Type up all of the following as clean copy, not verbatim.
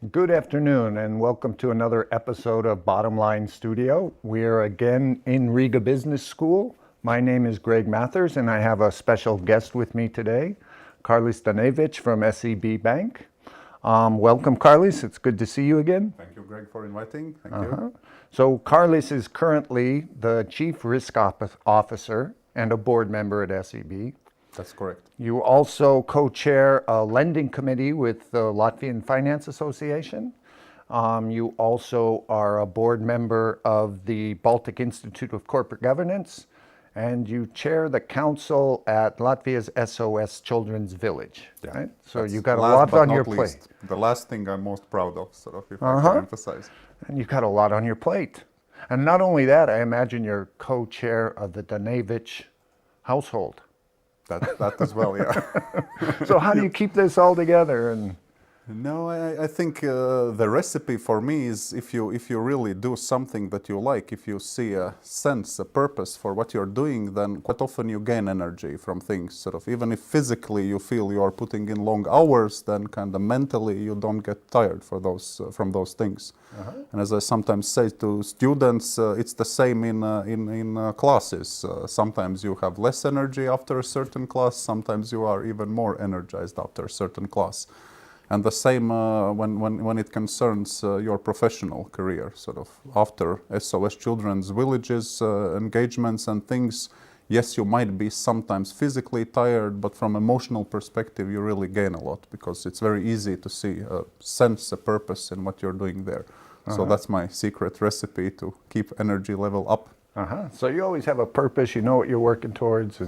Good afternoon and welcome to another episode of Bottom Line Studio. We're again in Riga Business School. My name is Greg Mathers and I have a special guest with me today, Kārlis Danēvičs from SEB Bank. Welcome, Kārlis. It's good to see you again. Thank you, Greg, for inviting. Thank you. So Kārlis is currently the Chief Risk Officer and a board member at SEB. That's correct. You also co-chair a lending committee with the Latvian Finance Association. You also are a board member of the Baltic Institute of Corporate Governance, and you chair the council at Latvia's SOS Children's Village. Yeah. Right? So you got a lot on your plate. The last thing I'm most proud of, sort of, if I can emphasize. And you've got a lot on your plate. And not only that, I imagine you're co-chair of the Danēvičs household. That as well, yeah. So how do you keep this all together? No, I think the recipe for me is if you really do something that you like, if you see a sense, a purpose for what you're doing, then quite often you gain energy from things. Sort of, even if physically you feel you are putting in long hours, then kind of mentally you don't get tired for those from those things. And as I sometimes say to students, it's the same in classes. Sometimes you have less energy after a certain class. Sometimes you are even more energized after a certain class. And the same when it concerns your professional career, sort of after SOS Children's Villages engagements and things. Yes, you might be sometimes physically tired, but from emotional perspective, you really gain a lot because it's very easy to see a sense, a purpose in what you're doing there. So that's my secret recipe to keep energy level up. So you always have a purpose, you know what you're working towards.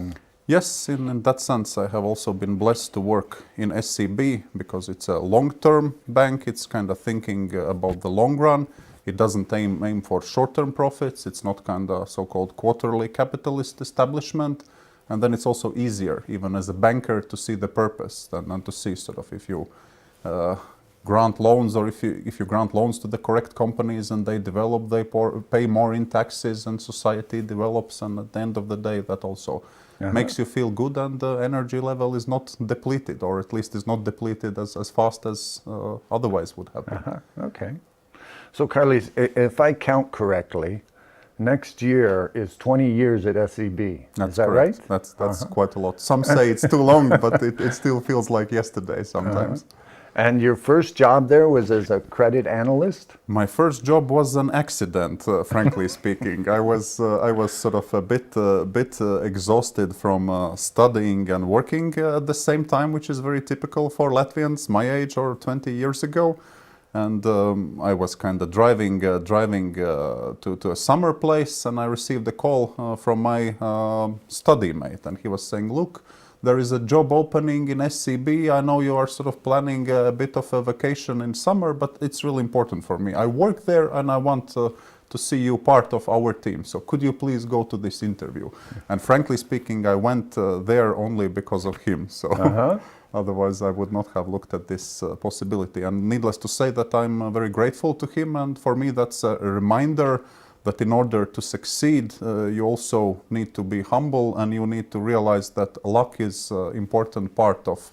Yes, in that sense, I have also been blessed to work in SEB because it's a long-term bank. It's kind of thinking about the long run. It doesn't aim for short-term profits. It's not kind of so-called quarterly capitalist establishment. And then it's also easier, even as a banker, to see the purpose and to see sort of if you grant loans or if you grant loans to the correct companies and they develop, they pay more in taxes and society develops. And at the end of the day, that also makes you feel good and the energy level is not depleted, or at least is not depleted as fast as otherwise would have been. Okay. So Kārlis, if I count correctly, next year is 20 years at SEB. Is that correct. right? That's quite a lot. Some say it's too long, but it still feels like yesterday sometimes. And your first job there was as a credit analyst? My first job was an accident, frankly speaking. I was sort of a bit exhausted from studying and working at the same time, which is very typical for Latvians my age or 20 years ago. And I was kind of driving to a summer place, and I received a call from my study mate, and he was saying, "Look, there is a job opening in SEB. I know you are sort of planning a bit of a vacation in summer, but it's really important for me. I work there and I want to see you part of our team. So could you please go to this interview?" And frankly speaking, I went there only because of him. So otherwise I would not have looked at this possibility. And needless to say that I'm very grateful to him. And for me, that's a reminder that in order to succeed, you also need to be humble and you need to realize that luck is an important part of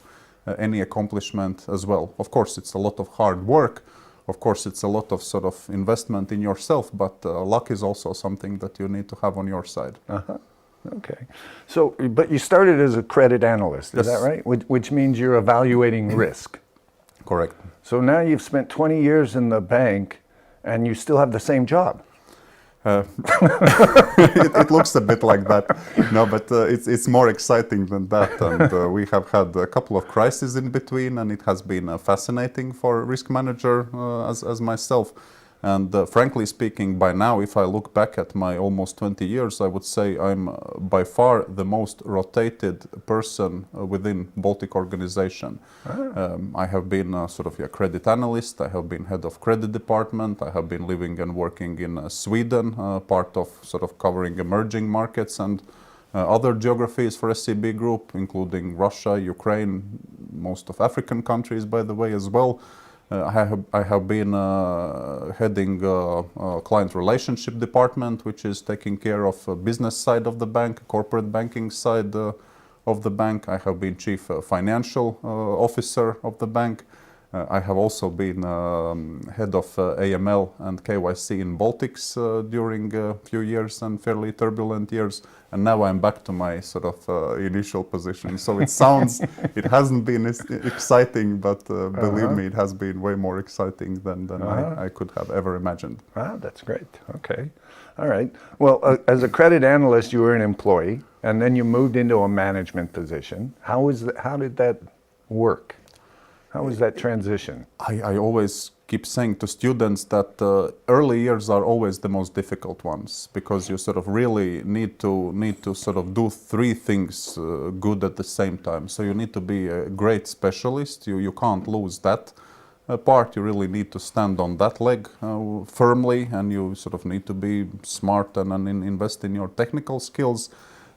any accomplishment as well. Of course, it's a lot of hard work. Of course, it's a lot of sort of investment in yourself, but luck is also something that you need to have on your side. Okay. So, but you started as a credit analyst, is that right? Which means you're evaluating risk. Correct. So now you've spent 20 years in the bank and you still have the same job. It looks a bit like that, no, but it's more exciting than that. And we have had a couple of crises in between, and it has been fascinating for a risk manager as myself. And frankly speaking, by now, if I look back at my almost 20 years, I would say I'm by far the most rotated person within Baltic organization. I have been sort of a credit analyst, I have been head of credit department, I have been living and working in Sweden, part of sort of covering emerging markets and other geographies for SEB Group, including Russia, Ukraine, most of African countries, by the way, as well. I have been heading client relationship department, which is taking care of business side of the bank, corporate banking side of the bank. I have been chief financial officer of the bank. I have also been head of AML and KYC in Baltics during a few years and fairly turbulent years. And now I'm back to my sort of initial position. So it sounds, it hasn't been exciting, but believe me, it has been way more exciting than I could have ever imagined. Ah, that's great. Okay. All right. Well, as a credit analyst, you were an employee, and then you moved into a management position. How did that work? How was that transition? I always keep saying to students that early years are always the most difficult ones, because you sort of really need to sort of do three things good at the same time. So you need to be a great specialist. You can't lose that part. You really need to stand on that leg firmly, and you sort of need to be smart and invest in your technical skills.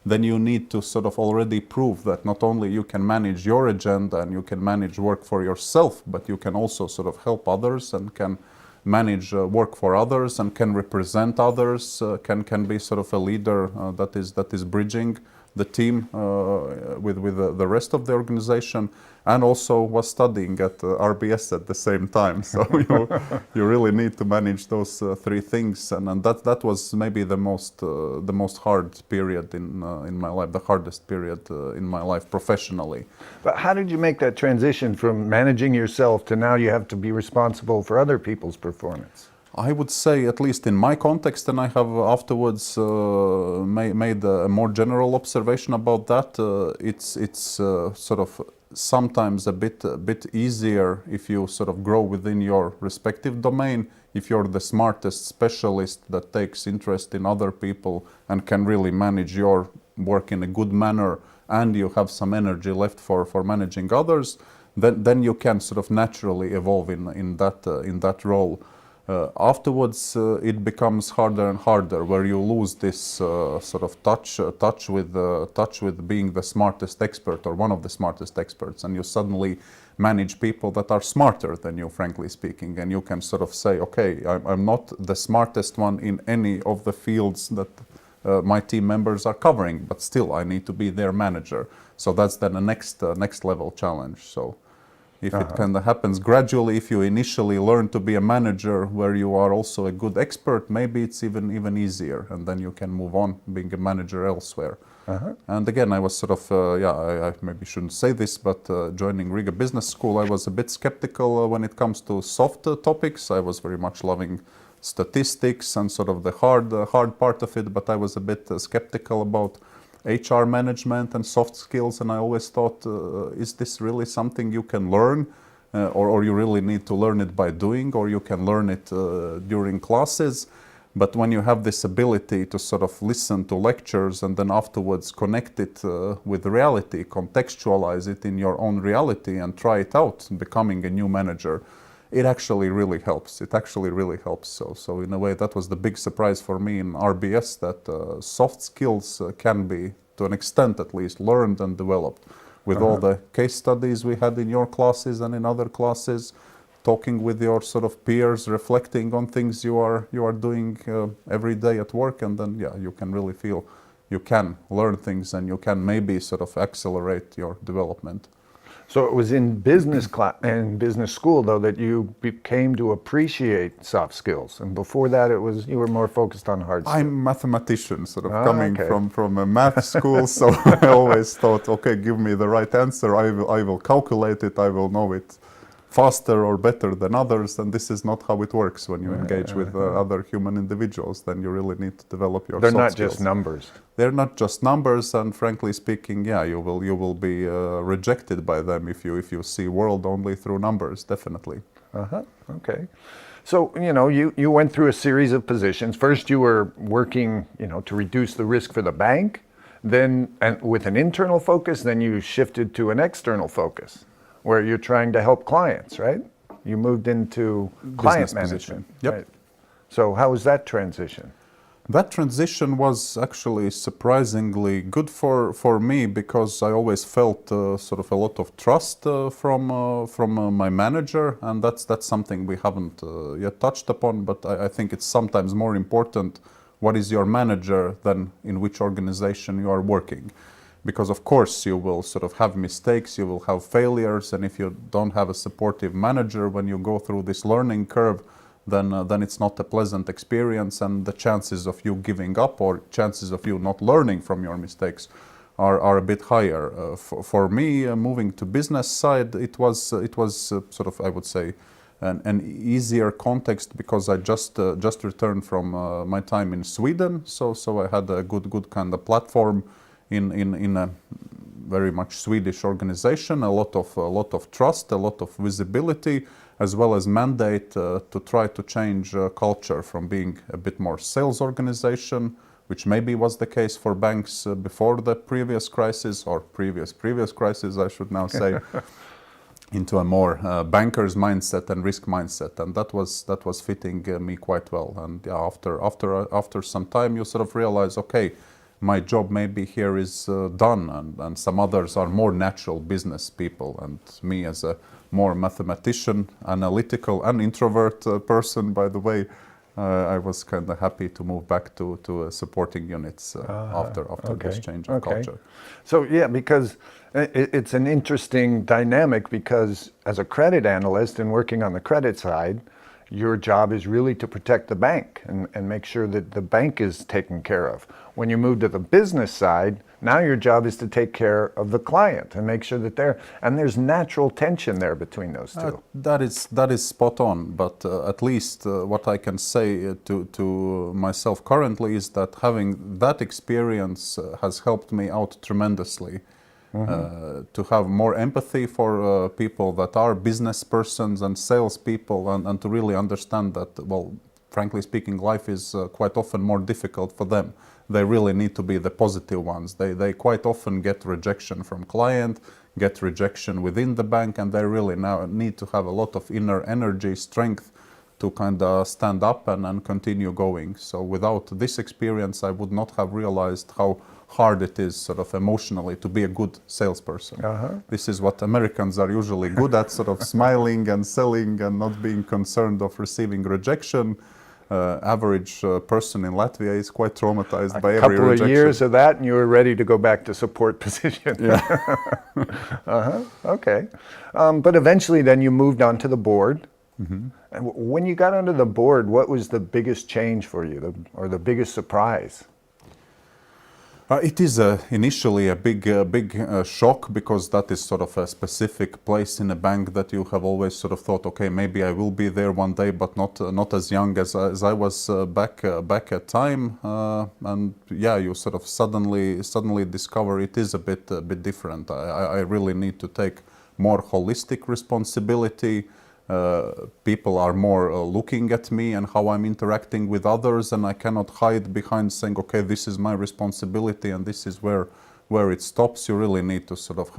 Then you need to sort of already prove that not only you can manage your agenda and you can manage work for yourself, but you can also sort of help others and can manage work for others and can represent others, can be sort of a leader that is bridging the team with the rest of the organization, and also was studying at RBS at the same time. So you really need to manage those three things, and that was maybe the most hard period in my life, the hardest period in my life professionally. But how did you make that transition from managing yourself to now you have to be responsible for other people's performance? I would say, at least in my context, and I have afterwards made a more general observation about that, it's sort of sometimes a bit easier if you sort of grow within your respective domain, if you're the smartest specialist that takes interest in other people and can really manage your work in a good manner, and you have some energy left for managing others, then you can sort of naturally evolve in that role. Afterwards, it becomes harder and harder, where you lose this sort of touch with being the smartest expert or one of the smartest experts, and you suddenly manage people that are smarter than you, frankly speaking, and you can sort of say, okay, I'm not the smartest one in any of the fields that my team members are covering, but still I need to be their manager. So that's then a next level challenge. So if it kind of happens gradually, if you initially learn to be a manager where you are also a good expert, maybe it's even easier, and then you can move on being a manager elsewhere. And again, I was sort of, I maybe shouldn't say this, but joining Riga Business School, I was a bit skeptical when it comes to soft topics. I was very much loving statistics and sort of the hard part of it, but I was a bit skeptical about HR management and soft skills, and I always thought, is this really something you can learn, or you really need to learn it by doing, or you can learn it during classes? But when you have this ability to sort of listen to lectures and then afterwards connect it with reality, contextualize it in your own reality and try it out, becoming a new manager, it actually really helps. It actually really helps. So in a way, that was the big surprise for me in RBS, that soft skills can be, to an extent at least, learned and developed with all the case studies we had in your classes and in other classes, talking with your sort of peers, reflecting on things you are doing every day at work, and then you can really feel you can learn things and you can maybe sort of accelerate your development. So it was in business school, though, that you came to appreciate soft skills, and before that, you were more focused on hard skills. I'm a mathematician, sort of coming from a math school, so I always thought, okay, give me the right answer. I will calculate it. I will know it faster or better than others, and this is not how it works when you engage with other human individuals. Then you really need to develop your soft skills. They're not just numbers. They're not just numbers, and frankly speaking, you will be rejected by them if you see world only through numbers, definitely. Okay. So, you went through a series of positions. First, you were working, to reduce the risk for the bank, then with an internal focus, then you shifted to an external focus, where you're trying to help clients, right? You moved into client management. Yep. Right? So how was that transition? That transition was actually surprisingly good for me, because I always felt sort of a lot of trust from my manager, and that's something we haven't yet touched upon, but I think it's sometimes more important what is your manager than in which organization you are working. because of course you will sort of have mistakes, you will have failures, and if you don't have a supportive manager when you go through this learning curve, then it's not a pleasant experience, and the chances of you giving up or chances of you not learning from your mistakes are a bit higher. For me, moving to business side, it was sort of, I would say, an easier context, because I just returned from my time in Sweden, so I had a good kind of platform in a very much Swedish organization, a lot of trust, a lot of visibility, as well as mandate to try to change culture from being a bit more sales organization, which maybe was the case for banks before the previous crisis, or previous crisis, I should now say, into a more banker's mindset and risk mindset, and that was fitting me quite well. And yeah, after some time, you sort of realize, okay, my job maybe here is done, and some others are more natural business people, and me as a more mathematician, analytical, and introvert person, by the way, I was kind of happy to move back to supporting units after this change of culture. So yeah, because it's an interesting dynamic, because as a credit analyst and working on the credit side, your job is really to protect the bank and make sure that the bank is taken care of. When you move to the business side, now your job is to take care of the client and make sure that there's natural tension there between those two. That is spot on, but at least what I can say to myself currently is that having that experience has helped me out tremendously. To have more empathy for people that are business persons and salespeople, and to really understand that, well, frankly speaking, life is quite often more difficult for them. They really need to be the positive ones. They quite often get rejection from client, get rejection within the bank, and they really now need to have a lot of inner energy, strength to kind of stand up and continue going. So without this experience, I would not have realized how hard it is sort of emotionally to be a good salesperson. This is what Americans are usually good at, sort of smiling and selling and not being concerned of receiving rejection. Average person in Latvia is quite traumatized by every rejection. A couple of years of that and you were ready to go back to support position. Yeah. Okay. But eventually then you moved on to the board. And when you got onto the board, what was the biggest change for you, or the biggest surprise? It is initially a big shock, because that is sort of a specific place in a bank that you have always sort of thought, okay, maybe I will be there one day, but not as young as I was back at time. And yeah, you sort of suddenly discover it is a bit different. I really need to take more holistic responsibility. People are more looking at me and how I'm interacting with others, and I cannot hide behind saying, okay, this is my responsibility and this is where it stops. You really need to sort of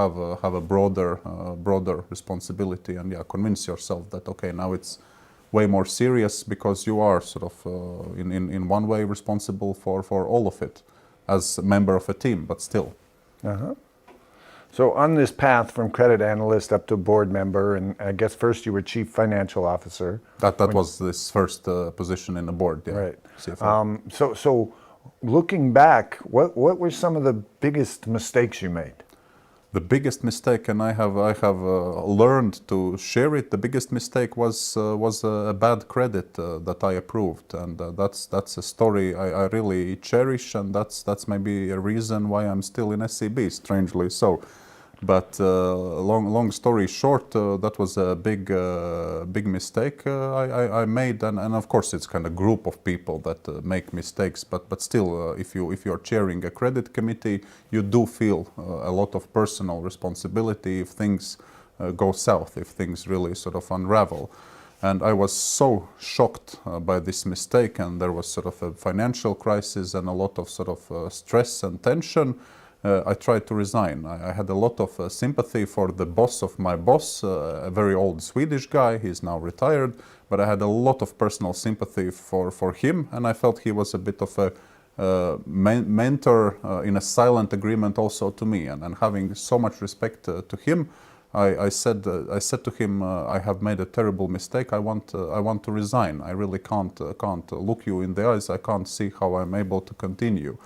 have a broader responsibility, and yeah, convince yourself that, okay, now it's way more serious, because you are sort of in one way responsible for all of it as a member of a team, but still. So on this path from credit analyst up to board member, and I guess first you were chief financial officer. That was this first position in the board, yeah. Right. CFO. So looking back, what were some of the biggest mistakes you made? The biggest mistake, and I have learned to share it. The biggest mistake was a bad credit that I approved, and that's a story I really cherish, and that's maybe a reason why I'm still in SEB, strangely so. But long story short, that was a big mistake I made, and of course it's kind of group of people that make mistakes. But still, if you're chairing a credit committee, you do feel a lot of personal responsibility if things go south, if things really sort of unravel. And I was so shocked by this mistake, and there was sort of a financial crisis and a lot of sort of stress and tension. I tried to resign. I had a lot of sympathy for the boss of my boss, a very old Swedish guy. He's now retired, but I had a lot of personal sympathy for him, and I felt he was a bit of a mentor in a silent agreement also to me. And having so much respect to him, I said to him, I have made a terrible mistake. I want to resign. I really can't look you in the eyes. I can't see how I'm able to continue.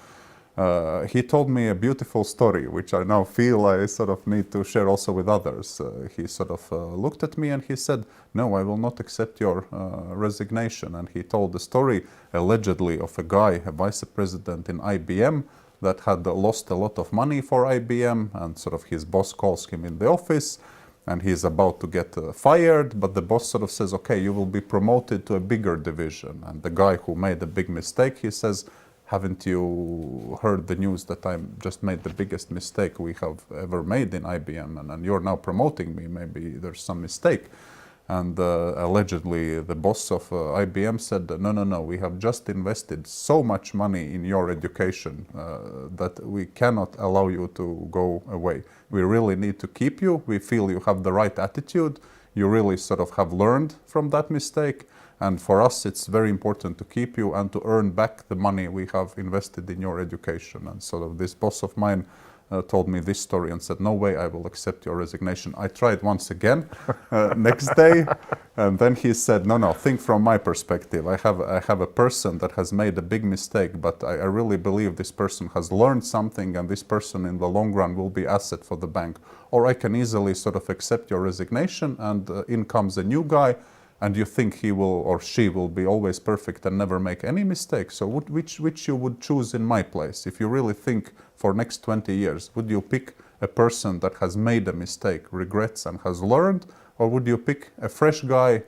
he told me a beautiful story, which I now feel I sort of need to share also with others. He sort of looked at me and he said, "No, I will not accept your resignation." And he told the story, allegedly, of a guy, a vice president in IBM, that had lost a lot of money for IBM, and sort of his boss calls him in the office, and he's about to get fired, but the boss sort of says, "Okay, you will be promoted to a bigger division." And the guy who made a big mistake, he says, "Haven't you heard the news that I just made the biggest mistake we have ever made in IBM, and you're now promoting me? Maybe there's some mistake." And allegedly the boss of IBM said, "No, no, no, we have just invested so much money in your education that we cannot allow you to go away. We really need to keep you. We feel you have the right attitude. You really sort of have learned from that mistake. And for us, it's very important to keep you and to earn back the money we have invested in your education." And sort of this boss of mine told me this story and said, "No way, I will accept your resignation." I tried once again next day, and then he said, "No, no, think from my perspective. I have a person that has made a big mistake, but I really believe this person has learned something, and this person in the long run will be asset for the bank. Or I can easily sort of accept your resignation, and in comes a new guy, and you think he will or she will be always perfect and never make any mistakes. So which you would choose in my place? If you really think for next 20 years, would you pick a person that has made a mistake, regrets, and has learned? Or would you pick a fresh guy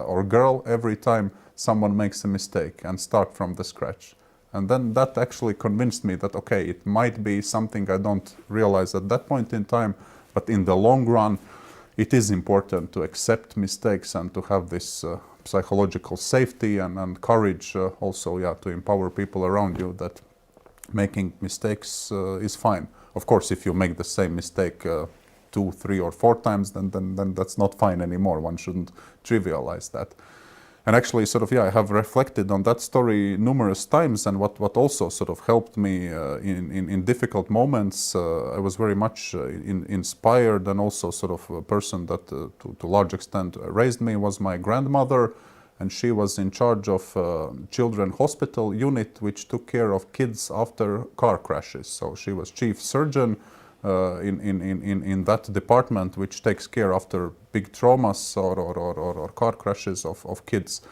or girl every time someone makes a mistake and start from the scratch?" And then that actually convinced me that, okay, it might be something I don't realize at that point in time, but in the long run, it is important to accept mistakes and to have this psychological safety and courage also, to empower people around you that making mistakes is fine. Of course, if you make the same mistake 2, 3, or 4 times, then that's not fine anymore. One shouldn't trivialize that. And actually, sort of, I have reflected on that story numerous times, and what also sort of helped me in difficult moments. I was very much inspired, and also sort of a person that to large extent raised me was my grandmother, and she was in charge of children hospital unit, which took care of kids after car crashes. So she was chief surgeon in that department, which takes care after big traumas or car crashes of kids.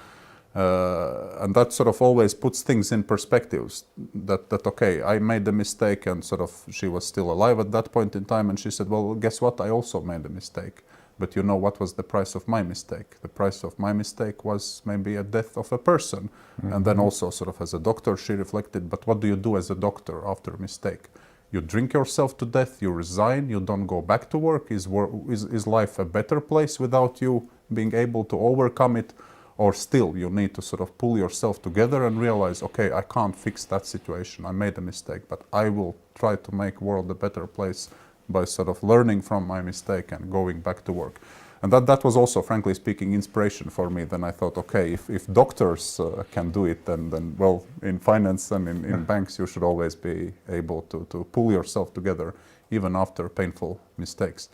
And that sort of always puts things in perspectives, that okay, I made a mistake, and sort of she was still alive at that point in time, and she said, "Well, guess what, I also made a mistake. But you know what was the price of my mistake? The price of my mistake was maybe a death of a person." Mm-hmm. And then also sort of as a doctor, she reflected, "But what do you do as a doctor after a mistake? You drink yourself to death, you resign, you don't go back to work. Is life a better place without you being able to overcome it? Or still you need to sort of pull yourself together and realize, okay, I can't fix that situation. I made a mistake, but I will try to make world a better place by sort of learning from my mistake and going back to work." And that was also, frankly speaking, inspiration for me. Then I thought, okay, if doctors can do it, then well, in finance and in banks, you should always be able to pull yourself together, even after painful mistakes.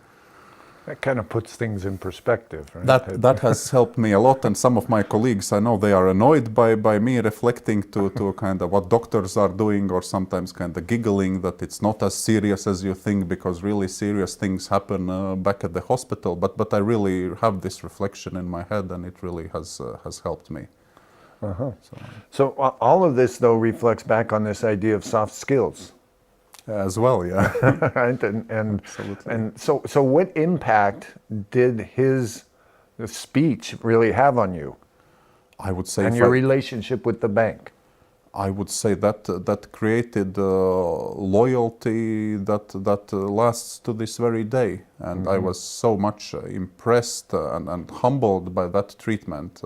That kind of puts things in perspective, right? That has helped me a lot, and some of my colleagues, I know they are annoyed by me reflecting to kind of what doctors are doing, or sometimes kind of giggling that it's not as serious as you think, because really serious things happen back at the hospital. But I really have this reflection in my head, and it really has helped me. Uh-huh. So all of this, though, reflects back on this idea of soft skills. As well, yeah. Right? Absolutely. And so what impact did his speech really have on you? I would say, and your relationship with the bank? I would say that created loyalty that lasts to this very day. And mm-hmm. I was so much impressed and humbled by that treatment,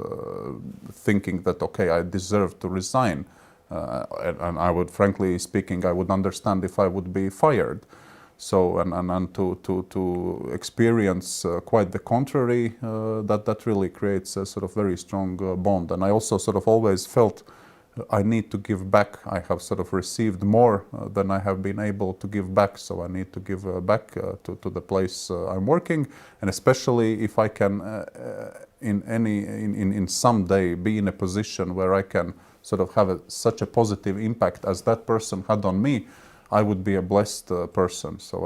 thinking that, okay, I deserve to resign. And I would, frankly speaking, I would understand if I would be fired. So, and to experience quite the contrary, that really creates a sort of very strong bond. And I also sort of always felt I need to give back. I have sort of received more than I have been able to give back. So I need to give back to the place I'm working, and especially if I can in some day be in a position where I can sort of have such a positive impact as that person had on me, I would be a blessed person. So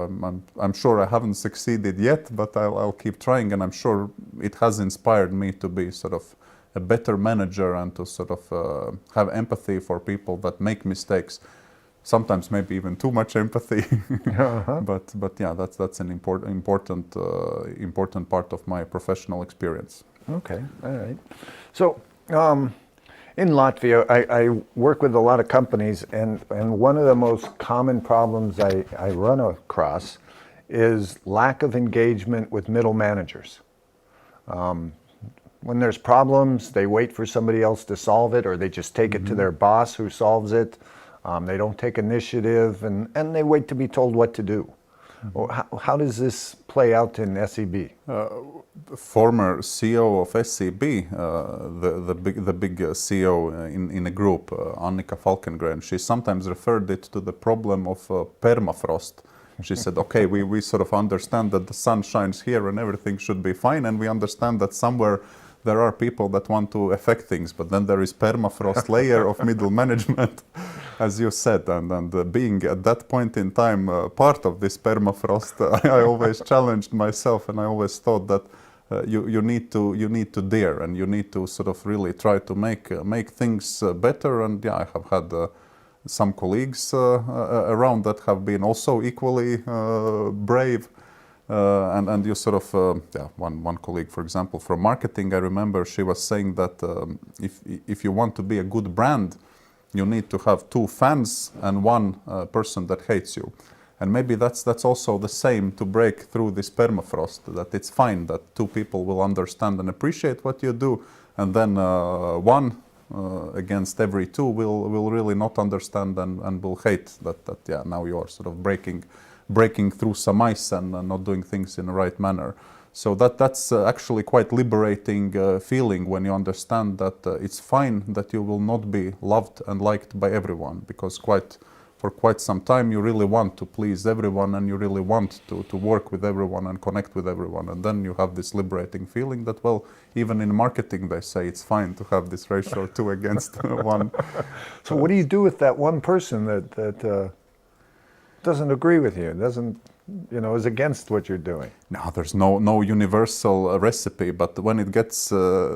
I'm sure I haven't succeeded yet, but I'll keep trying, and I'm sure it has inspired me to be sort of a better manager and to sort of have empathy for people that make mistakes. Sometimes maybe even too much empathy, but yeah, that's an important part of my professional experience. Okay, all right. So in Latvia, I work with a lot of companies, and one of the most common problems I run across is lack of engagement with middle managers. When there's problems, they wait for somebody else to solve it, or they just take it to their boss who solves it. They don't take initiative, and they wait to be told what to do. How does this play out in SEB? Former CEO of SEB, the big CEO in a group, Annika Falkengren, she sometimes referred it to the problem of permafrost. She said, okay, we sort of understand that the sun shines here and everything should be fine, and we understand that somewhere there are people that want to affect things, but then there is permafrost layer of middle management, as you said, and being at that point in time part of this permafrost, I always challenged myself, and I always thought that you need to dare, and you need to sort of really try to make things better. And yeah, I have had some colleagues around that have been also equally brave. And you sort of, one colleague, for example, from marketing, I remember she was saying that if you want to be a good brand, you need to have 2 fans and 1 person that hates you. And maybe that's also the same to break through this permafrost, that it's fine that 2 people will understand and appreciate what you do, and then 1 against every 2 will really not understand and will hate that now you are sort of breaking through some ice and not doing things in the right manner. So that's actually quite liberating feeling when you understand that it's fine that you will not be loved and liked by everyone, because for quite some time you really want to please everyone, and you really want to work with everyone and connect with everyone, and then you have this liberating feeling that, well, even in marketing they say it's fine to have this ratio 2 against 1. So what do you do with that one person that doesn't agree with you, is against what you're doing? No, there's no universal recipe, but when it gets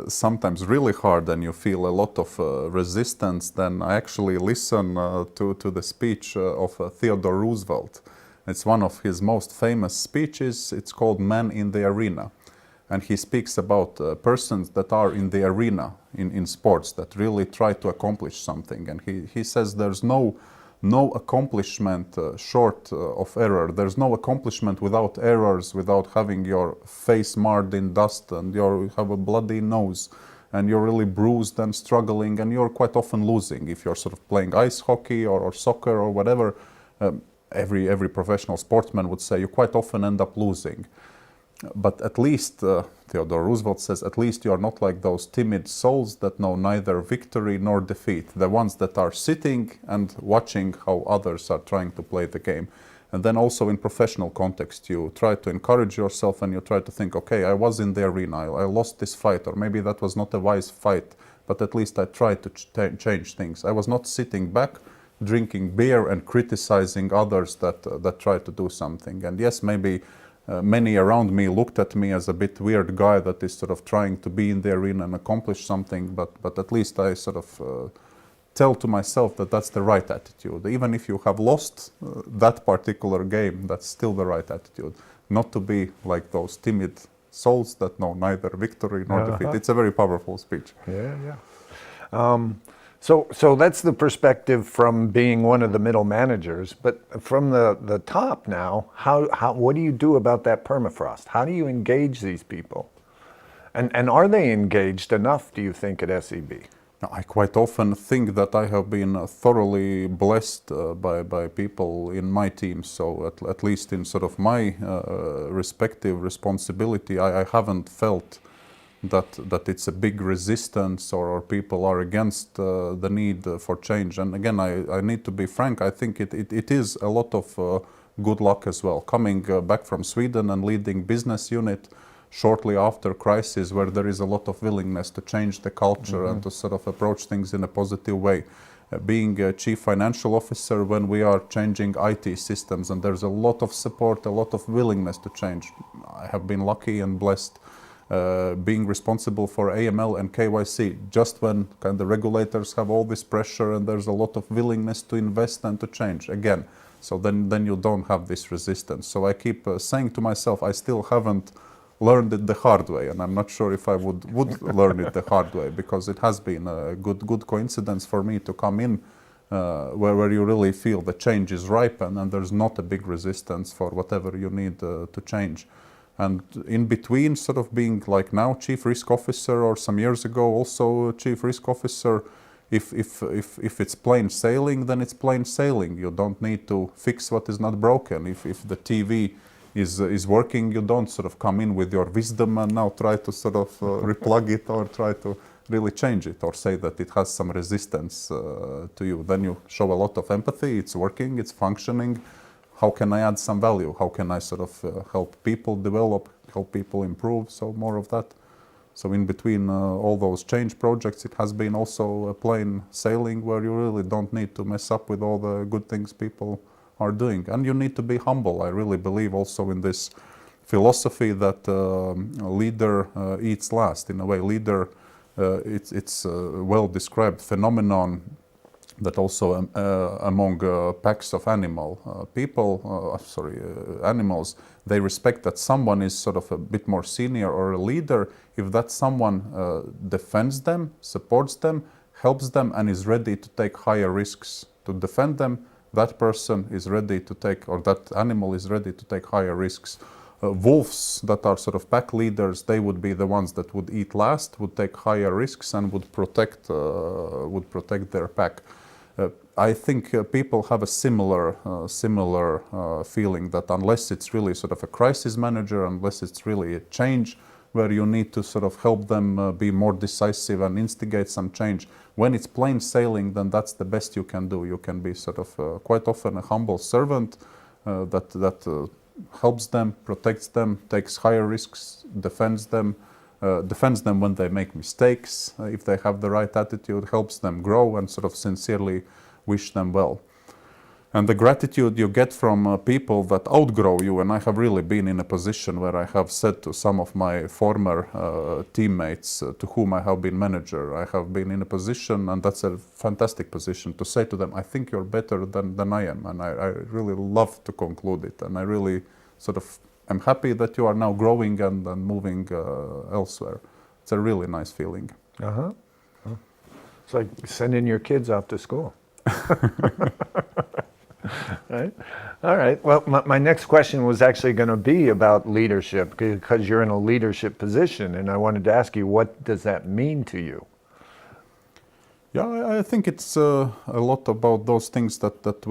sometimes really hard and you feel a lot of resistance, then I actually listen to the speech of Theodore Roosevelt. It's one of his most famous speeches. It's called Man in the Arena. And he speaks about persons that are in the arena in sports that really try to accomplish something. And he says there's no accomplishment short of error. There's no accomplishment without errors, without having your face marred in dust, and you have a bloody nose, and you're really bruised and struggling, and you're quite often losing. If you're sort of playing ice hockey or soccer or whatever, every professional sportsman would say you quite often end up losing. But at least, Theodore Roosevelt says, at least you are not like those timid souls that know neither victory nor defeat, the ones that are sitting and watching how others are trying to play the game. And then also in professional context, you try to encourage yourself and you try to think, okay, I was in the arena, I lost this fight, or maybe that was not a wise fight, but at least I tried to change things. I was not sitting back, drinking beer and criticizing others that try to do something. And yes, maybe many around me looked at me as a bit weird guy that is sort of trying to be in the arena and accomplish something, but at least I sort of tell to myself that that's the right attitude. Even if you have lost that particular game, that's still the right attitude. Not to be like those timid souls that know neither victory nor defeat. It's a very powerful speech. Yeah. So that's the perspective from being one of the middle managers, but from the top now, what do you do about that permafrost? How do you engage these people? And are they engaged enough, do you think, at SEB? I quite often think that I have been thoroughly blessed by people in my team. So at least in sort of my respective responsibility, I haven't felt that it's a big resistance or people are against the need for change. And again, I need to be frank, I think it is a lot of good luck as well. Coming back from Sweden and leading business unit, shortly after crisis, where there is a lot of willingness to change the culture and to sort of approach things in a positive way. Being a chief financial officer, when we are changing IT systems, and there's a lot of support, a lot of willingness to change. I have been lucky and blessed being responsible for AML and KYC, just when kind of the regulators have all this pressure and there's a lot of willingness to invest and to change again. So then you don't have this resistance. So I keep saying to myself, I still haven't learned it the hard way, and I'm not sure if I would learn it the hard way, because it has been a good coincidence for me to come in where you really feel the change is ripe and there's not a big resistance for whatever you need to change. And in between sort of being like now chief risk officer, or some years ago also chief risk officer, if it's plain sailing, then it's plain sailing. You don't need to fix what is not broken. If the TV is working, you don't sort of come in with your wisdom and now try to sort of replug it or try to really change it or say that it has some resistance to you. Then you show a lot of empathy. It's working, it's functioning. How can I add some value? How can I sort of help people develop, help people improve? So more of that. So in between all those change projects, it has been also a plain sailing where you really don't need to mess up with all the good things people are doing. And you need to be humble. I really believe also in this philosophy that leader eats last. In a way, leader, it's a well-described phenomenon that also among packs of animals, they respect that someone is sort of a bit more senior or a leader if that someone defends them, supports them, helps them, and is ready to take higher risks to defend them. That person is ready to take, or that animal is ready to take higher risks. Wolves that are sort of pack leaders, they would be the ones that would eat last, would take higher risks, and would protect their pack. I think people have a similar feeling that unless it's really sort of a crisis manager, unless it's really a change where you need to sort of help them be more decisive and instigate some change, when it's plain sailing, then that's the best you can do. You can be sort of quite often a humble servant that helps them, protects them, takes higher risks, defends them when they make mistakes, if they have the right attitude, helps them grow, and sort of sincerely wish them well. And the gratitude you get from people that outgrow you, and I have really been in a position where I have said to some of my former teammates to whom I have been manager, I have been in a position, and that's a fantastic position, to say to them, I think you're better than I am, and I really love to conclude it, and I really sort of am happy that you are now growing and moving elsewhere. It's a really nice feeling. Uh-huh. It's like sending your kids off to school. Right? All right. Well, my next question was actually going to be about leadership, because you're in a leadership position, and I wanted to ask you, what does that mean to you? Yeah, I think it's a lot about those things that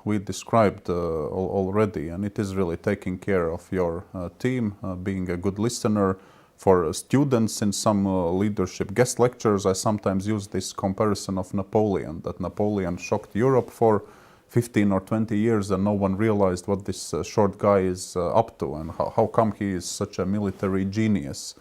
we described already, and it is really taking care of your team, being a good listener. For students in some leadership guest lectures, I sometimes use this comparison of Napoleon, that Napoleon shocked Europe for 15 or 20 years and no one realized what this short guy is up to and how come he is such a military genius.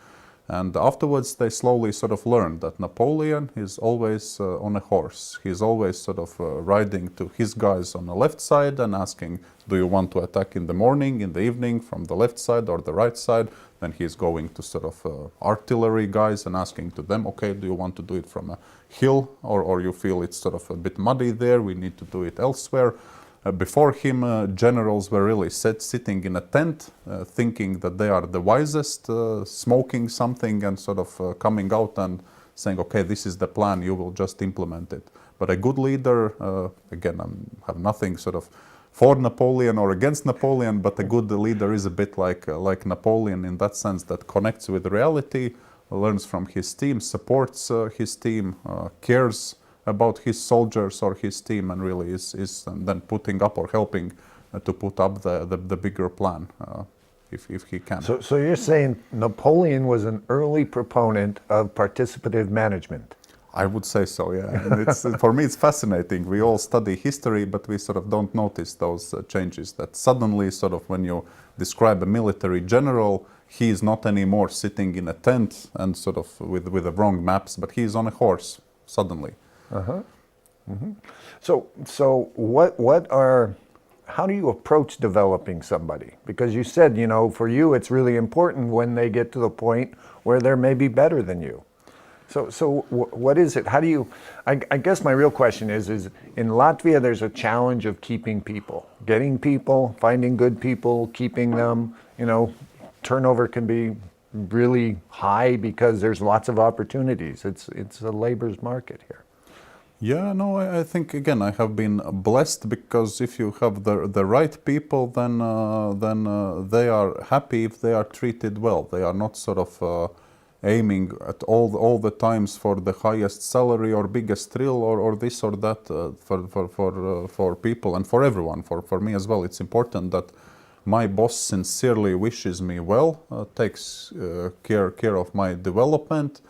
And afterwards they slowly sort of learned that Napoleon is always on a horse. He's always sort of riding to his guys on the left side and asking, do you want to attack in the morning, in the evening, from the left side or the right side? Then he's going to sort of artillery guys and asking to them, okay, do you want to do it from a hill or you feel it's sort of a bit muddy there, we need to do it elsewhere. Before him, generals were really sitting in a tent, thinking that they are the wisest, smoking something and sort of coming out and saying, okay, this is the plan, you will just implement it. But a good leader, again, I have nothing sort of for Napoleon or against Napoleon, but a good leader is a bit like Napoleon in that sense, that connects with reality, learns from his team, supports his team, cares about his soldiers or his team, and really is then putting up or helping to put up the bigger plan if he can. So you're saying Napoleon was an early proponent of participative management? I would say so, yeah. And for me, it's fascinating. We all study history, but we sort of don't notice those changes. That suddenly, sort of, when you describe a military general, he is not anymore sitting in a tent and sort of with the wrong maps, but he is on a horse suddenly. So how do you approach developing somebody? Because you said, for you, it's really important when they get to the point where they're maybe better than you. So what is it? How do you, I guess my real question is in Latvia, there's a challenge of keeping people, getting people, finding good people, keeping them, turnover can be really high because there's lots of opportunities. It's a labor's market here. Yeah, no, I think again I have been blessed because if you have the right people, then they are happy if they are treated well. They are not sort of aiming at all the times for the highest salary or biggest thrill or this or that for people and for everyone. For me as well, it's important that my boss sincerely wishes me well, takes care of my development,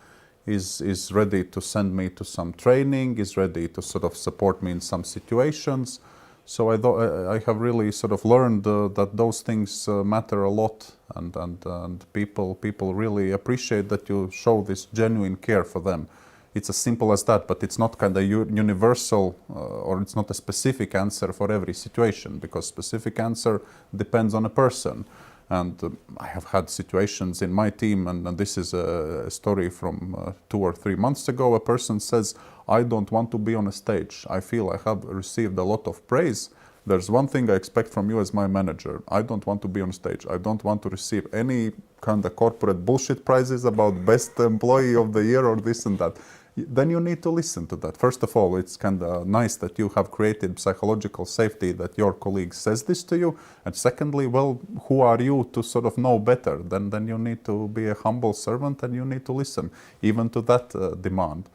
is ready to send me to some training, is ready to sort of support me in some situations. So I have really sort of learned that those things matter a lot, and people really appreciate that you show this genuine care for them. It's as simple as that, but it's not kind of universal or it's not a specific answer for every situation, because specific answer depends on a person. And I have had situations in my team, and this is a story from 2 or 3 months ago. A person says, I don't want to be on a stage. I feel I have received a lot of praise. There's one thing I expect from you as my manager. I don't want to be on stage. I don't want to receive any kind of corporate bullshit prizes about best employee of the year or this and that. Then you need to listen to that. First of all, it's kind of nice that you have created psychological safety that your colleague says this to you. And secondly, well, who are you to sort of know better? Then you need to be a humble servant and you need to listen even to that demand.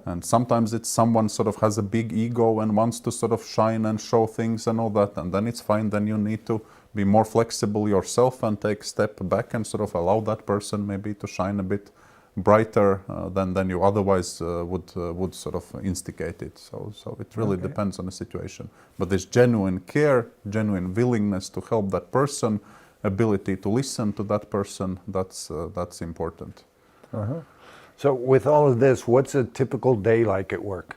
And sometimes it's someone sort of has a big ego and wants to sort of shine and show things and all that. And then it's fine. Then you need to be more flexible yourself and take a step back and sort of allow that person maybe to shine a bit brighter than you otherwise would sort of instigate it. So it really depends on the situation. But there's genuine care, genuine willingness to help that person, ability to listen to that person. That's important. So with all of this, what's a typical day like at work?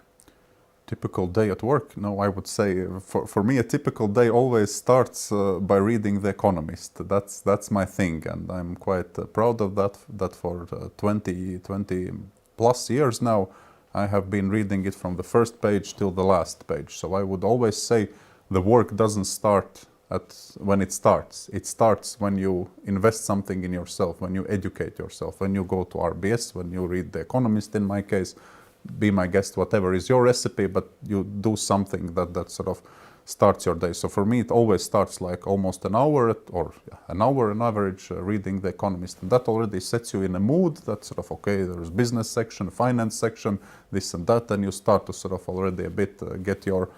Typical day at work? No, I would say for me a typical day always starts by reading The Economist. That's my thing, and I'm quite proud of that for 20 plus years now I have been reading it from the first page till the last page. So I would always say the work doesn't start when it starts. It starts when you invest something in yourself, when you educate yourself, when you go to RBS, when you read The Economist in my case. Be my guest, whatever is your recipe, but you do something that sort of starts your day. So for me, it always starts like almost an hour an hour on average reading The Economist. And that already sets you in a mood that sort of, okay, there's business section, finance section, this and that, and you start to sort of already a bit get your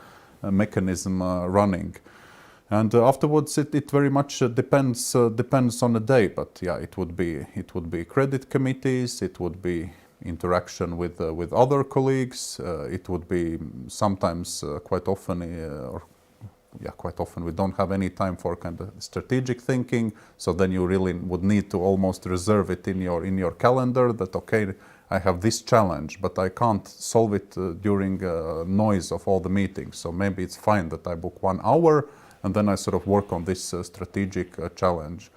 mechanism running. And afterwards, it very much depends on the day. But yeah, it would be credit committees, it would be interaction with other colleagues. It would be sometimes quite often we don't have any time for kind of strategic thinking. So then you really would need to almost reserve it in your calendar that, okay, I have this challenge, but I can't solve it during noise of all the meetings. So maybe it's fine that I book 1 hour and then I sort of work on this strategic challenge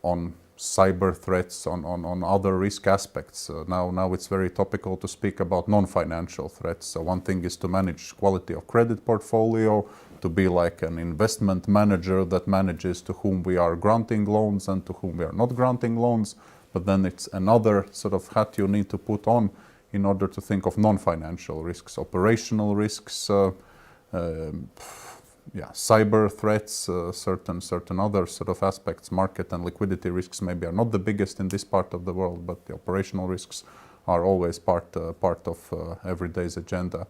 on cyber threats, on other risk aspects. Now it's very topical to speak about non-financial threats. So one thing is to manage quality of credit portfolio, to be like an investment manager that manages to whom we are granting loans and to whom we are not granting loans. But then it's another sort of hat you need to put on in order to think of non-financial risks, operational risks, cyber threats, certain other sort of aspects. Market and liquidity risks maybe are not the biggest in this part of the world, but the operational risks are always part of every day's agenda.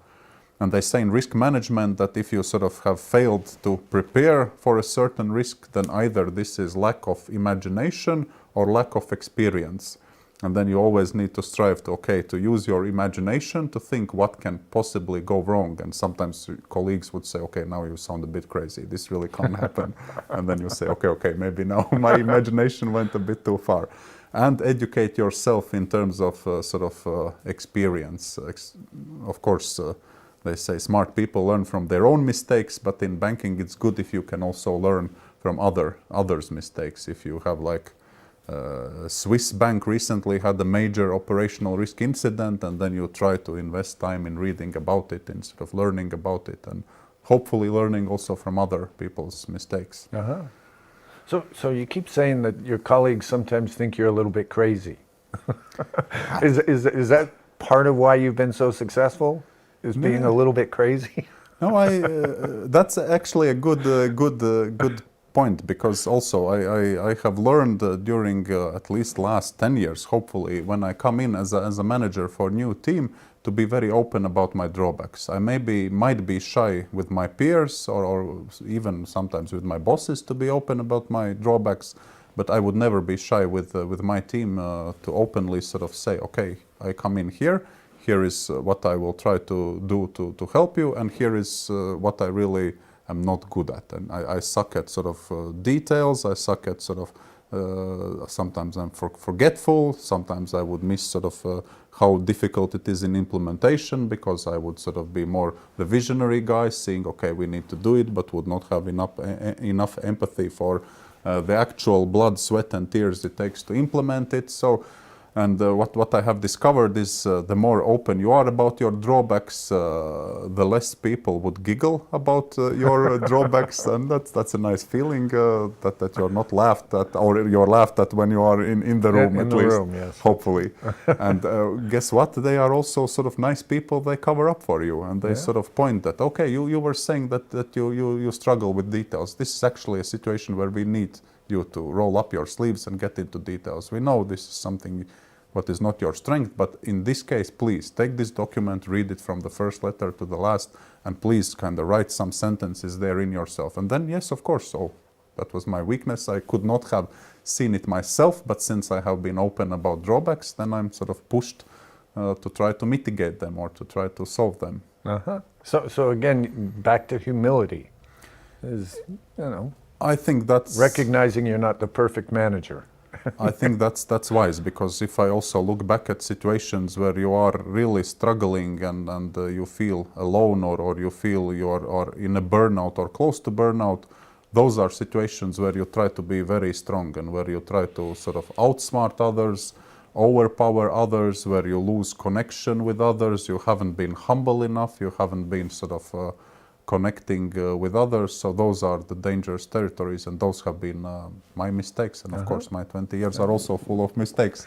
And they say in risk management that if you sort of have failed to prepare for a certain risk, then either this is lack of imagination or lack of experience. And then you always need to strive to use your imagination to think what can possibly go wrong. And sometimes colleagues would say, okay, now you sound a bit crazy. This really can't happen. And then you say, okay, maybe now my imagination went a bit too far. And educate yourself in terms of experience. Of course, they say smart people learn from their own mistakes, but in banking it's good if you can also learn from others' mistakes. If you have Swiss bank recently had a major operational risk incident, and then you try to invest time in reading about it instead of learning about it, and hopefully learning also from other people's mistakes. Uh-huh. So you keep saying that your colleagues sometimes think you're a little bit crazy. Is that part of why you've been so successful? Is being a little bit crazy? No, that's actually a good point, because also I have learned during at least last 10 years, hopefully, when I come in as a manager for a new team, to be very open about my drawbacks. I might be shy with my peers or even sometimes with my bosses to be open about my drawbacks, but I would never be shy with my team to openly sort of say, okay, I come in here. Here is what I will try to do to help you, and here is what I really am not good at. And I suck at sort of details. I suck at sort of sometimes I'm forgetful. Sometimes I would miss sort of how difficult it is in implementation, because I would sort of be more the visionary guy, saying, okay, we need to do it, but would not have enough empathy for the actual blood, sweat, and tears it takes to implement it. And what I have discovered is the more open you are about your drawbacks, the less people would giggle about your drawbacks, and that's a nice feeling that you're not laughed at, or you're laughed at when you are in the room, in at the least, room, yes. hopefully. And guess what? They are also sort of nice people. They cover up for you, and they sort of point that, okay, you were saying that you struggle with details. This is actually a situation where we need you to roll up your sleeves and get into details. We know this is something what is not your strength, but in this case, please take this document, read it from the first letter to the last, and please kind of write some sentences there in yourself. And then, yes, of course, so that was my weakness. I could not have seen it myself, but since I have been open about drawbacks, then I'm sort of pushed to try to mitigate them or to try to solve them. Uh-huh. So again, back to humility is, I think that's recognizing you're not the perfect manager. I think that's wise, because if I also look back at situations where you are really struggling and you feel alone, or you feel you are in a burnout or close to burnout, those are situations where you try to be very strong and where you try to sort of outsmart others, overpower others, where you lose connection with others, you haven't been humble enough, you haven't been sort of connecting with others. So those are the dangerous territories, and those have been my mistakes. And of course, my 20 years are also full of mistakes,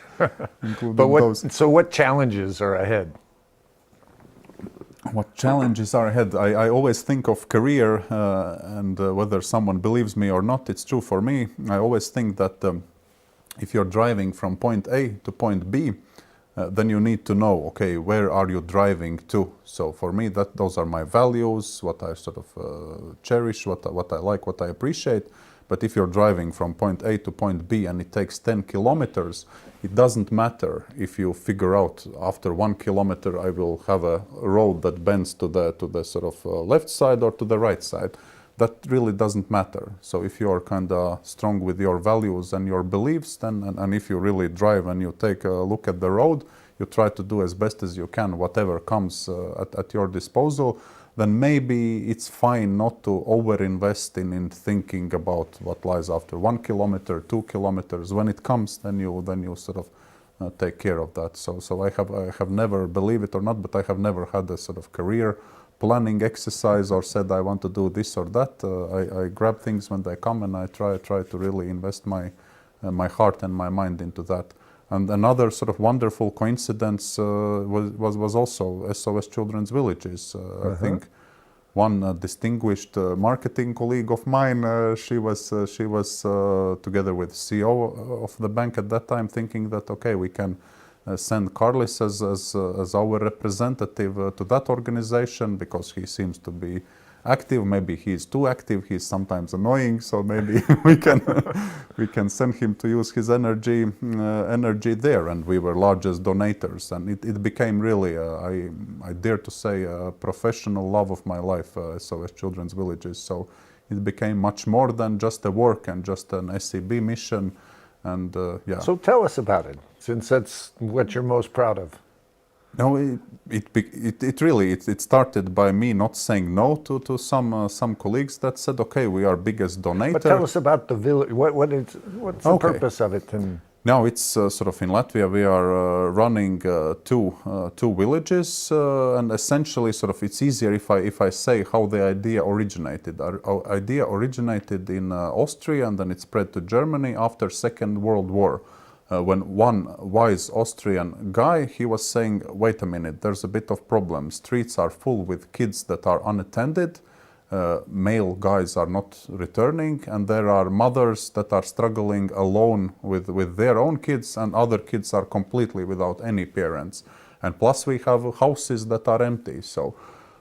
including those. So what challenges are ahead? What challenges are ahead? I always think of career, and whether someone believes me or not, it's true for me. I always think that if you're driving from point A to point B, then you need to know, okay, where are you driving to? So for me, those are my values, what I sort of cherish, what I like, what I appreciate. But if you're driving from point A to point B and it takes 10 kilometers, it doesn't matter if you figure out after 1 kilometer I will have a road that bends to the sort of left side or to the right side. That really doesn't matter. So if you're kind of strong with your values and your beliefs, then and if you really drive and you take a look at the road, you try to do as best as you can, whatever comes at your disposal, then maybe it's fine not to overinvest in thinking about what lies after 1 kilometer, 2 kilometers. When it comes, then you sort of take care of that. So I have never, believe it or not, but I have never had a sort of career planning exercise or said I want to do this or that. I grab things when they come, and I try to really invest my heart and my mind into that. And another sort of wonderful coincidence was also SOS Children's Villages. I think one distinguished marketing colleague of mine, she was together with CEO of the bank at that time, thinking that okay, we can send Kārlis as our representative to that organization, because he seems to be active. Maybe he's too active. He's sometimes annoying. So maybe we can send him to use his energy there. And we were largest donators, and it became really, I dare to say, a professional love of my life. SOS Children's Villages. So it became much more than just a work and just an SCB mission. And yeah. So tell us about it, since that's what you're most proud of. No, it really started by me not saying no to some colleagues that said, okay, we are biggest donator. But tell us about the village. What's the purpose of it? And now it's sort of in Latvia we are running two villages, and essentially sort of it's easier if I say how the idea originated. Our idea originated in Austria, and then it spread to Germany after Second World War. When one wise Austrian guy, he was saying, wait a minute, there's a bit of problem. Streets are full with kids that are unattended, male guys are not returning, and there are mothers that are struggling alone with their own kids, and other kids are completely without any parents. And plus we have houses that are empty. So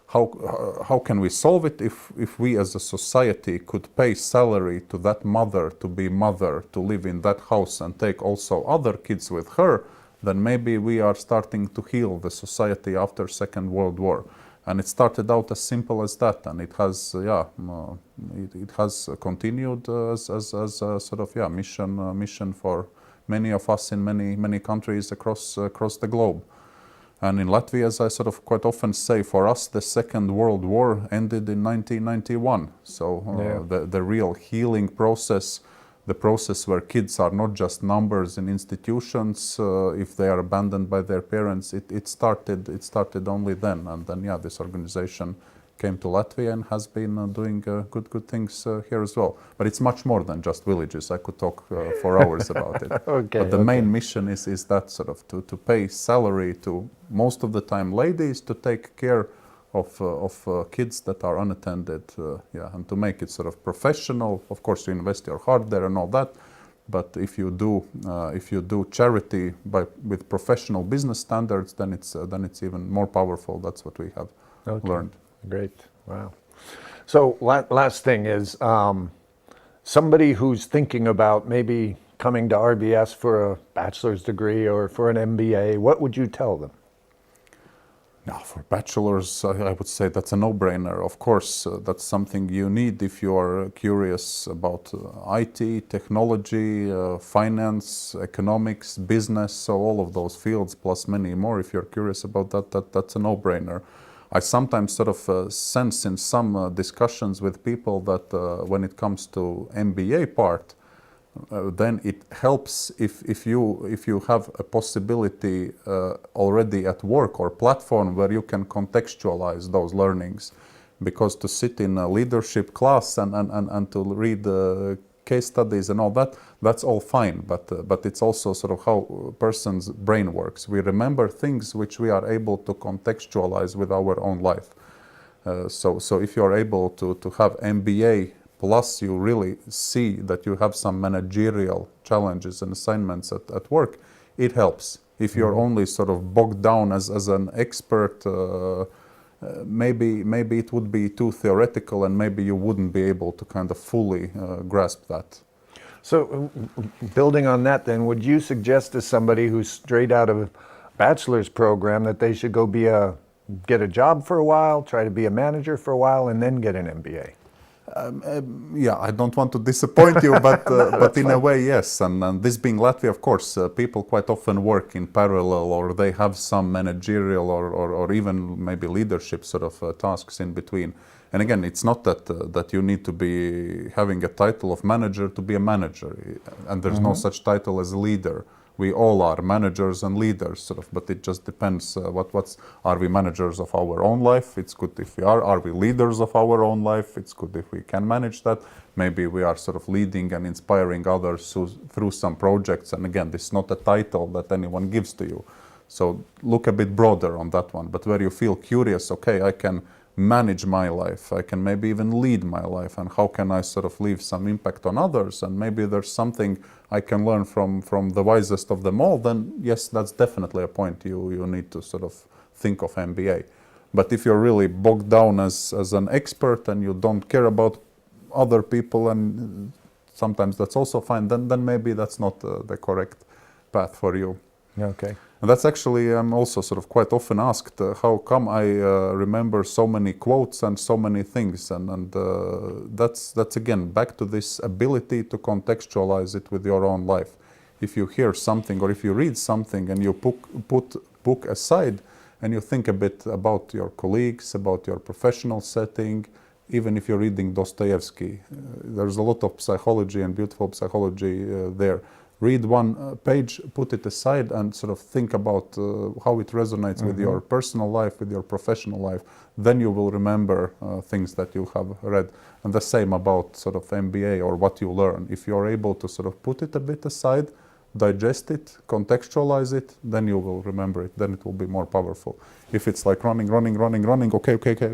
how can we solve it if we as a society could pay salary to that mother to be mother, to live in that house and take also other kids with her, then maybe we are starting to heal the society after Second World War. And it started out as simple as that, and it has it has continued as a sort of mission for many of us in many countries across the globe. And in Latvia, as I sort of quite often say, for us, the Second World War ended in 1991. So the real healing process, the process where kids are not just numbers in institutions, if they are abandoned by their parents, it started only then. And then, this organization came to Latvia and has been doing good things here as well. But it's much more than just villages. I could talk for hours about it. But the main mission is that sort of to pay salary to most of the time ladies to take care of kids that are unattended, and to make it sort of professional. Of course, you invest your heart there and all that. But if you do charity with professional business standards, then it's even more powerful. That's what we have learned. Great. Wow. So last thing is, somebody who's thinking about maybe coming to RBS for a bachelor's degree or for an MBA, what would you tell them? Now, for bachelors, I would say that's a no-brainer. Of course, that's something you need if you are curious about IT, technology, finance, economics, business, so all of those fields, plus many more. If you're curious about that's a no-brainer. I sometimes sort of sense in some discussions with people that when it comes to MBA part, then it helps if you have a possibility already at work or platform where you can contextualize those learnings, because to sit in a leadership class and to read case studies and all that's all fine, but it's also sort of how a person's brain works. We remember things which we are able to contextualize with our own life. So if you're able to have MBA plus you really see that you have some managerial challenges and assignments at work, it helps. If you're only sort of bogged down as an expert, maybe it would be too theoretical, and maybe you wouldn't be able to kind of fully grasp that. So building on that then, would you suggest to somebody who's straight out of a bachelor's program that they should go get a job for a while, try to be a manager for a while, and then get an MBA? I don't want to disappoint you, but in a way, yes. And this being Latvia, of course, people quite often work in parallel, or they have some managerial or even maybe leadership sort of tasks in between. And again, it's not that you need to be having a title of manager to be a manager, and there's no such title as leader. We all are managers and leaders, sort of, but it just depends. Are we managers of our own life? It's good if we are. Are we leaders of our own life? It's good if we can manage that. Maybe we are sort of leading and inspiring others through some projects. And again, this is not a title that anyone gives to you. So look a bit broader on that one. But where you feel curious, okay, I can manage my life, I can maybe even lead my life, and how can I sort of leave some impact on others, and maybe there's something I can learn from the wisest of them all, then yes, that's definitely a point you need to sort of think of MBA. But if you're really bogged down as an expert and you don't care about other people, and sometimes that's also fine, then maybe that's not the correct path for you. Okay. And that's actually, I'm also sort of quite often asked, how come I remember so many quotes and so many things? And that's again, back to this ability to contextualize it with your own life. If you hear something or if you read something and you put book aside and you think a bit about your colleagues, about your professional setting, even if you're reading Dostoevsky, there's a lot of psychology and beautiful psychology there. Read one page, put it aside, and sort of think about how it resonates with your personal life, with your professional life. Then you will remember things that you have read. And the same about sort of MBA or what you learn. If you're able to sort of put it a bit aside, digest it, contextualize it, then you will remember it. Then it will be more powerful. If it's like running, okay,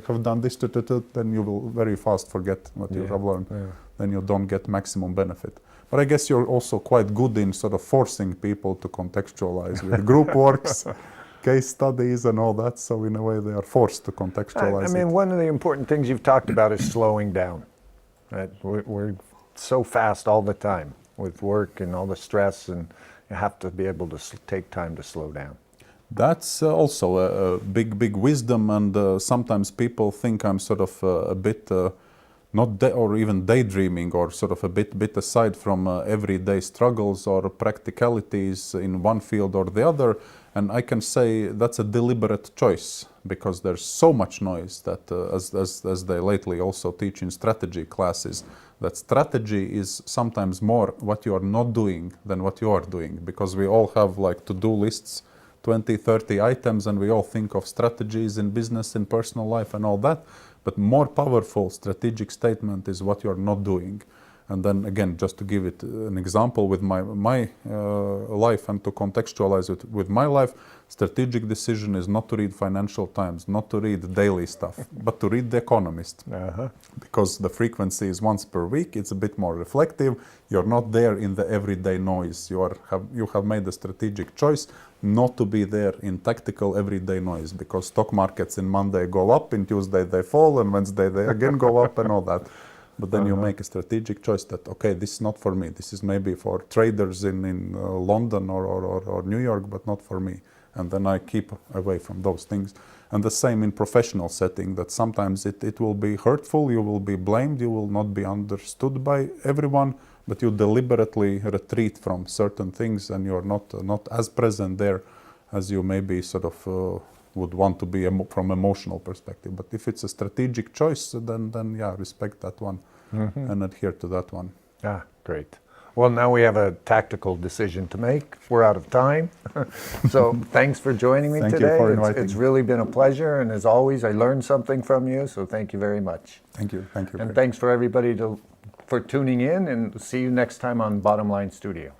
I've done this, then you will very fast forget what you have learned. Yeah. Then you don't get maximum benefit. But I guess you're also quite good in sort of forcing people to contextualize with group works, case studies and all that. So in a way they are forced to contextualize I mean, it. one of the important things you've talked about is slowing down. Right? We're so fast all the time with work and all the stress, and you have to be able to take time to slow down. That's also a big wisdom, and sometimes people think I'm sort of a bit or even daydreaming, or sort of a bit aside from everyday struggles or practicalities in one field or the other. And I can say that's a deliberate choice, because there's so much noise that, as they lately also teach in strategy classes, that strategy is sometimes more what you are not doing than what you are doing, because we all have like to-do lists, 20, 30 items, and we all think of strategies in business, in personal life and all that. But more powerful strategic statement is what you're not doing. And then again, just to give it an example with my life and to contextualize it with my life, strategic decision is not to read Financial Times, not to read daily stuff, but to read The Economist. Because the frequency is once per week, it's a bit more reflective. You're not there in the everyday noise. You have made a strategic choice not to be there in tactical everyday noise, because stock markets in Monday go up, in Tuesday they fall, and Wednesday they again go up and all that. But then you make a strategic choice that, okay, this is not for me. This is maybe for traders in London or New York, but not for me. And then I keep away from those things. And the same in professional setting, that sometimes it will be hurtful, you will be blamed, you will not be understood by everyone, but you deliberately retreat from certain things, and you're not as present there as you maybe sort of would want to be from emotional perspective. But if it's a strategic choice, then yeah, respect that one and adhere to that one. Ah, great. Well, now we have a tactical decision to make. We're out of time. So thanks for joining me Thank today. you for inviting It's me. really been a pleasure. And as always, I learned something from you. So thank you very much. Thank you. And thanks for everybody for tuning in, and see you next time on Bottom Line Studio.